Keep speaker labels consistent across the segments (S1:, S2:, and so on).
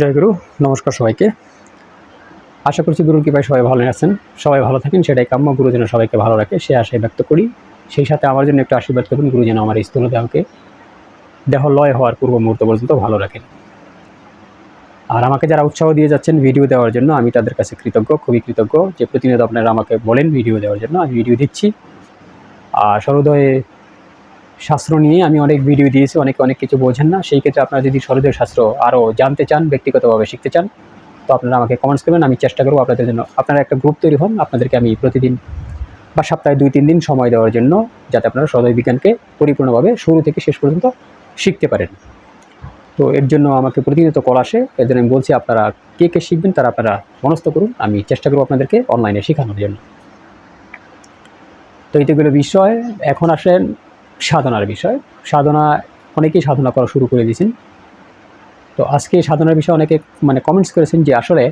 S1: জয় গুরু। নমস্কার সবাইকে। আশা করছি গুরুর কৃপায় সবাই ভালো আছেন, সবাই ভালো থাকেন, সেটাই কাম্য। গুরু যেন সবাইকে ভালো রাখে সে আশায় ব্যক্ত করি। সেই সাথে আমার জন্য একটু আশীর্বাদ করবেন, গুরু যেন আমার এই স্থূল দেহ লয় হওয়ার পূর্ব মুহূর্ত পর্যন্ত ভালো রাখেন। আর আমাকে যারা উৎসাহ দিয়ে যাচ্ছেন ভিডিও দেওয়ার জন্য, আমি তাদের কাছে কৃতজ্ঞ, খুবই কৃতজ্ঞ যে প্রতিনিয়ত আপনারা আমাকে বলেন ভিডিও দেওয়ার জন্য। আমি ভিডিও দিচ্ছি। আর সর্বদয় শাস্ত্র নিয়ে আমি অনেক ভিডিও দিয়েছি, অনেকে অনেক কিছু বোঝেন না। সেই ক্ষেত্রে আপনারা যদি সর্বদয় শাস্ত্র আরও জানতে চান, ব্যক্তিগতভাবে শিখতে চান, তো আপনারা আমাকে কমেন্টস করবেন। আমি চেষ্টা করবো আপনাদের জন্য। আপনারা একটা গ্রুপ তৈরি হন, আপনাদেরকে আমি প্রতিদিন বা সপ্তাহে 2-3 দিন সময় দেওয়ার জন্য, যাতে আপনারা সদয় বিজ্ঞানকে পরিপূর্ণভাবে শুরু থেকে শেষ পর্যন্ত শিখতে পারেন। তো এর জন্য আমাকে প্রতিনিয়ত কল আসে। এর জন্য আমি বলছি আপনারা কে কে শিখবেন তারা আপনারা মনস্থ করুন, আমি চেষ্টা করবো আপনাদেরকে অনলাইনে শেখানোর জন্য। তো এইগুলো বিষয়। এখন আসেন সাধনার বিষয়। সাধনা, অনেকেই সাধনা করা শুরু করে দিয়েছেন। তো আজকে সাধনার বিষয়ে অনেকে কমেন্টস করেছেন যে আসলে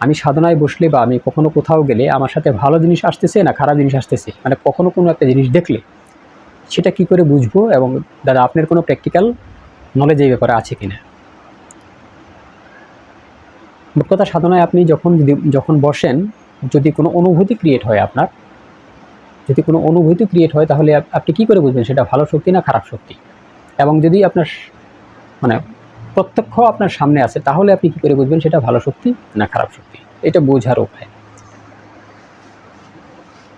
S1: আমি সাধনায় বসলে বা আমি কখনো কোথাও গেলে আমার সাথে ভালো জিনিস আসতেছে না খারাপ জিনিস আসতেছে, কখনো কোনো একটা জিনিস দেখলে সেটা কি করে বুঝবো, এবং দাদা আপনার কোনো প্র্যাকটিক্যাল নলেজ এই ব্যাপারে আছে কিনা। মোট কথা, সাধনায় আপনি যখন বসেন, যদি কোনো অনুভূতি ক্রিয়েট হয় আপনার, তাহলে আপনি কি করে বুঝবেন সেটা ভালো শক্তি না খারাপ শক্তি। এবং যদি আপনার প্রত্যক্ষ আপনার সামনে আছে, তাহলে আপনি কি করে বুঝবেন সেটা ভালো শক্তি না খারাপ শক্তি। এটা বোঝার উপায়।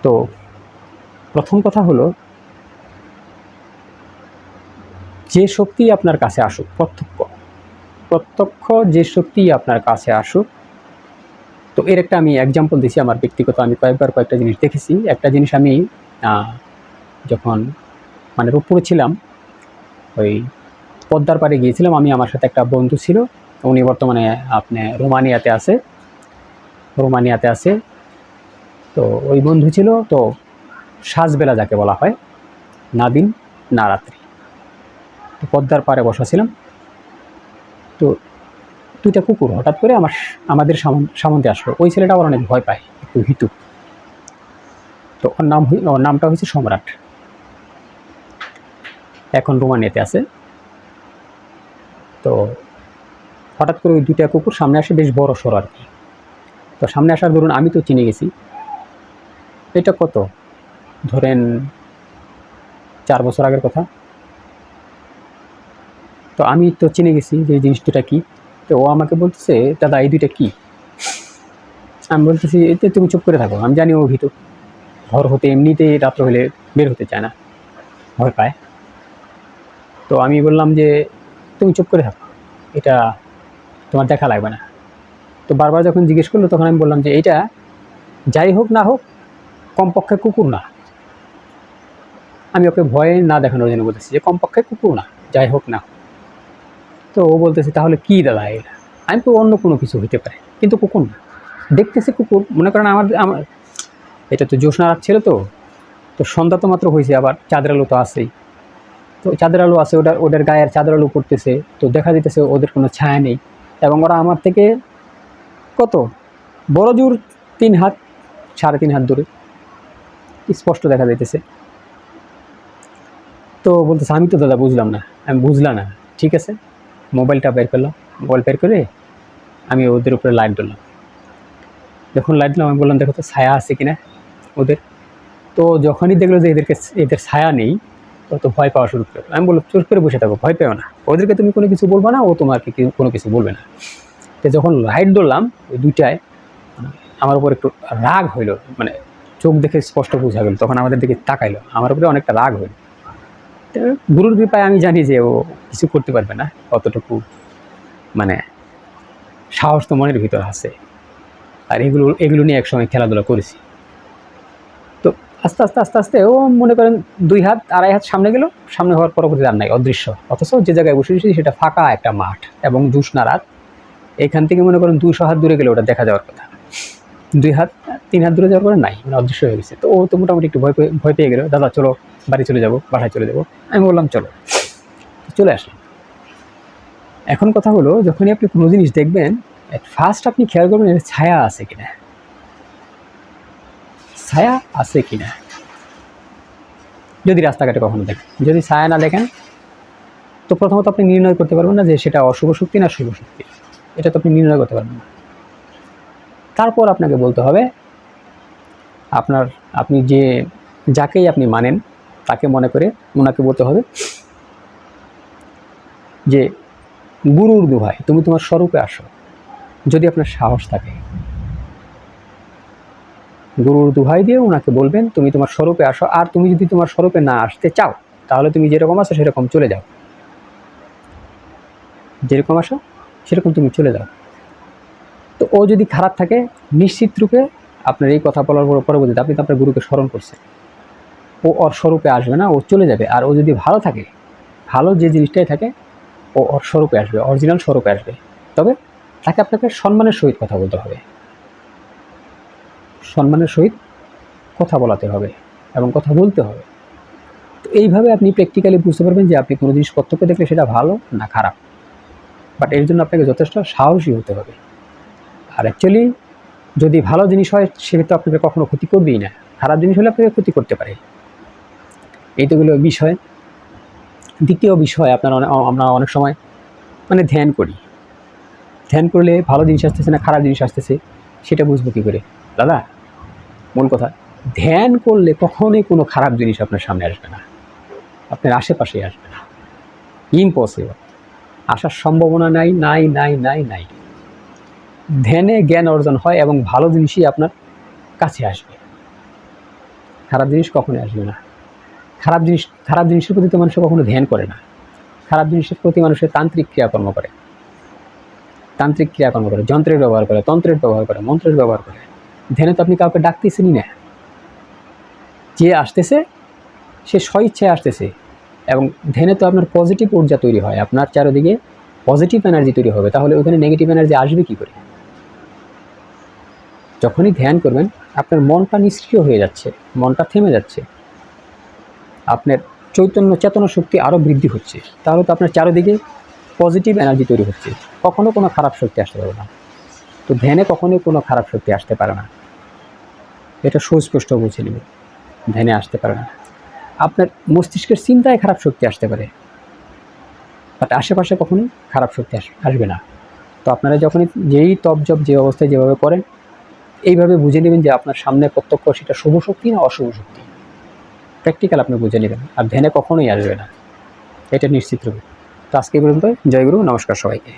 S1: তো প্রথম কথা হলো, যে শক্তি আপনার কাছে আসুক, প্রত্যক্ষ যে শক্তি আপনার কাছে আসুক, তো এর একটা আমি এক্সাম্পল দিছি আমার ব্যক্তিগত। আমি কয়েকটা জিনিস দেখেছি। একটা জিনিস আমি যখন রূপপুরে ছিলাম, ওই পদ্মার পাড়ে গিয়েছিলাম আমি, আমার সাথে একটা বন্ধু ছিল। উনি বর্তমানে রোমানিয়াতে আছে। তো ওই বন্ধু ছিল, তো সাজবেলা যাকে বলা হয়, না দিন না রাত্রি। তো পদ্মার পাড়ে বসা ছিলাম। তো 2টা কুকুর হঠাৎ করে আমাদের সামনে আসলো। ওই ছেলেটা আবার অনেক ভয় পায়, একটু ভীতু। তো ওর নামটা হয়েছে সম্রাট। এখন রোমানিয়াতে আছে। তো হঠাৎ করে ওই 2টা কুকুর সামনে আসে, বেশ বড় সড় আর কি। তো সামনে আসার ধরুন আমি তো চিনে গেছি। এটা কত ধরেন 4 বছর আগের কথা। তো আমি তো চিনে গেছি যে এই জিনিস দুটা কী। তো ও আমাকে বলতেছে, দাদা এই 2টা কী। আমি বলতেছি, এতে তুমি চুপ করে থাকো। আমি জানি ও ভীতু, ঘর হতে এমনিতেই রাত্র হলে বের হতে চায় না, ভয় পায়। তো আমি বললাম যে তুমি চুপ করে থাকো, এটা তোমার দেখা লাগবে না। তো বারবার যখন জিজ্ঞেস করলো, তখন আমি বললাম যে এইটা যাই হোক না হোক, কমপক্ষে কুকুর না। আমি ওকে ভয় না দেখানোর জন্য বলতেছি যে কমপক্ষে কুকুর না, যাই হোক না। তো ও বলতেছে, তাহলে কী দাদা এটা। আমি তো অন্য কোনো কিছু হইতে পারে, কিন্তু কুকুর না। দেখতেছি কুকুর, মনে করেন আমার এটা তো জ্যোৎস্না রাত ছিল। তো সন্ধ্যা তো মাত্র হয়েছে, আবার চাঁদের আলো তো আছেই। তো চাঁদের আলো আছে, ওদের গায়ের চাঁদের আলো পড়তেছে। তো দেখা যেতেছে ওদের কোনো ছায়া নেই, এবং ওরা আমার থেকে কত বড় জোর 3 হাত 3.5 হাত দূরে স্পষ্ট দেখা যাইতেছে। তো বলতেছে, আমি তো দাদা বুঝলাম না। আমি বুঝলাম না, ঠিক আছে। মোবাইলটা বের করলাম, মোবাইল বের করে আমি ওদের উপরে লাইট দিলাম। যখন লাইট দিলাম, আমি বললাম, দেখো তো ছায়া আছে কিনা ওদের। তো যখনই দেখলো যে এদের ছায়া নেই, তো ভয় পাওয়া শুরু করলো। আমি বললাম, চুপ করে বসে থাকো, ভয় পেও না। ওদেরকে তুমি কোনো কিছু বলবা না, ও তোমাকে কোনো কিছু বলবে না। তো যখন লাইট ধরলাম ওই 2টায়, আমার উপর একটু রাগ হইলো, চোখ দেখে স্পষ্ট বোঝা গেল। তখন আমাদের দিকে তাকাইলো, আমার উপরে অনেকটা রাগ হইলো। গুরুর কৃপায় আমি জানি যে ও কিছু করতে পারবে না, অতটুকু সাহস তো মনের ভিতর আছে। আর এগুলো নিয়ে একসময় খেলাধুলা করেছি। তো আস্তে আস্তে আস্তে আস্তে ও মনে করেন 2 হাত 2.5 হাত সামনে গেল। সামনে হওয়ার পরবর্তী আর নাই, অদৃশ্য। অথচ যে জায়গায় বসে সেটা ফাঁকা একটা মাঠ এবং জ্যোৎস্না রাত। এখান থেকে মনে করেন 200 হাত দূরে গেলে ওটা দেখা যাওয়ার কথা। 2 হাত 3 হাত দূরে যাওয়ার পরে নাই, অদৃশ্য হয়ে গেছে। তো ও তো মোটামুটি একটু ভয় পেয়ে গেল। দাদা চলো বাড়ি চলে যাবো, বাসায় চলে যাবো। আমি বললাম চলো, চলে আসলাম। এখন কথা হলো, যখনই আপনি কোনো জিনিস দেখবেন, ফার্স্ট আপনি খেয়াল করবেন এর ছায়া আছে কিনা। ছায়া আছে কিনা। যদি রাস্তাঘাটে কখনো দেখেন, যদি ছায়া না দেখেন, তো প্রথমত আপনি নির্ণয় করতে পারবেন না যে সেটা অশুভ শক্তি না শুভ শক্তি। এটা তো আপনি নির্ণয় করতে পারবেন না। তারপর আপনাকে বলতে হবে আপনি যাকেই আপনি মানেন তাকে মনে করে ওনাকে বলতে হবে যে গুরুর দোহাই তুমি তোমার স্বরূপে আসো, যদি আপনার সাহস থাকে। গুরুর দোহাই দিয়ে ওনাকে বলবেন তুমি তোমার স্বরূপে আসো, আর তুমি যদি তোমার স্বরূপে না আসতে চাও তাহলে তুমি যেরকম আসো সেরকম চলে যাও, যেরকম আসো সেরকম তুমি চলে যাও। তো ও যদি খারাপ থাকে নিশ্চিত রূপে আপনার এই কথা বলার পরবর্তীতে আপনি তো আপনার গুরুকে স্মরণ করছেন, ও ওর স্বরূপে আসবে না, ও চলে যাবে। আর ও যদি ভালো থাকে, ভালো যে জিনিসটাই থাকে, ও ওর স্বরূপে আসবে, অরিজিনাল স্বরূপে আসবে। তবে তাকে আপনাকে সম্মানের সহিত কথা বলতে হবে, সম্মানের সহিত কথা বলাতে হবে এবং কথা বলতে হবে। তো এইভাবে আপনি প্র্যাকটিক্যালি বুঝতে পারবেন যে আপনি কোনো জিনিস প্রত্যক্ষ দেখলে সেটা ভালো না খারাপ। বাট এর জন্য আপনাকে যথেষ্ট সাহসী হতে হবে। আর অ্যাকচুয়ালি যদি ভালো জিনিস হয় সেক্ষেত্রে আপনাকে কখনো ক্ষতি করবেই না, খারাপ জিনিস হলে আপনাকে ক্ষতি করতে পারে। এই তোগুলো বিষয়। দ্বিতীয় বিষয়, আমরা অনেক সময় ধ্যান করি, ধ্যান করলে ভালো জিনিস আসতেছে না খারাপ জিনিস আসতেছে সেটা বুঝবো কী করে? দাদা, মূল কথা, ধ্যান করলে কখনোই কোনো খারাপ জিনিস আপনার সামনে আসবে না, আপনার আশেপাশেই আসবে না, ইম্পসিবল, আসার সম্ভাবনা নাই নাই নাই নাই নাই। ধ্যানে জ্ঞান অর্জন হয় এবং ভালো জিনিসই আপনার কাছে আসবে, খারাপ জিনিস কখনোই আসবে না। খারাপ জিনিসের প্রতি তো মানুষ কখনো ধ্যান করে না, খারাপ জিনিসের প্রতি মানুষের তান্ত্রিক ক্রিয়াকর্ম করে, যন্ত্রের ব্যবহার করে, তন্ত্রের ব্যবহার করে, মন্ত্রের ব্যবহার করে। ধ্যানে তো আপনি কাউকে ডাকতেছেনই না, যে আসতেছে সে স্বইচ্ছায় আসতেছে। এবং ধ্যানে তো আপনার পজিটিভ ঊর্জা তৈরি হয়, আপনার চারিদিকে পজিটিভ এনার্জি তৈরি হবে, তাহলে ওখানে নেগেটিভ এনার্জি আসবে কী করে? যখনই ধ্যান করবেন আপনার মনটা নিষ্ক্রিয় হয়ে যাচ্ছে, মনটা থেমে যাচ্ছে, আপনার চৈতন্য চেতনা শক্তি আরও বৃদ্ধি হচ্ছে, তাহলে তো আপনার চারিদিকে পজিটিভ এনার্জি তৈরি হচ্ছে, কখনো কোনো খারাপ শক্তি আসতে পারে না। তো ধ্যানে কখনোই কোনো খারাপ শক্তি আসতে পারে না, এটা সুস্পষ্ট বুঝে নেবেন। ধ্যানে আসতে পারে না, আপনার মস্তিষ্কের চিন্তায় খারাপ শক্তি আসতে পারে, বাট আশেপাশে কখনোই খারাপ শক্তি আসবে না। তো আপনারা যখনই যেই তপ জপ যে অবস্থায় যেভাবে করেন, এইভাবে বুঝে নেবেন যে আপনার সামনে প্রত্যক্ষ সেটা শুভ শক্তি না অশুভ শক্তি, প্র্যাকটিক্যাল আপনি বুঝে নেবেন। আর ধ্যানে কখনোই আসবে না, এটা নিশ্চিত রূপে। তো আজকে পর্যন্ত, জয় গুরু, নমস্কার সবাইকে।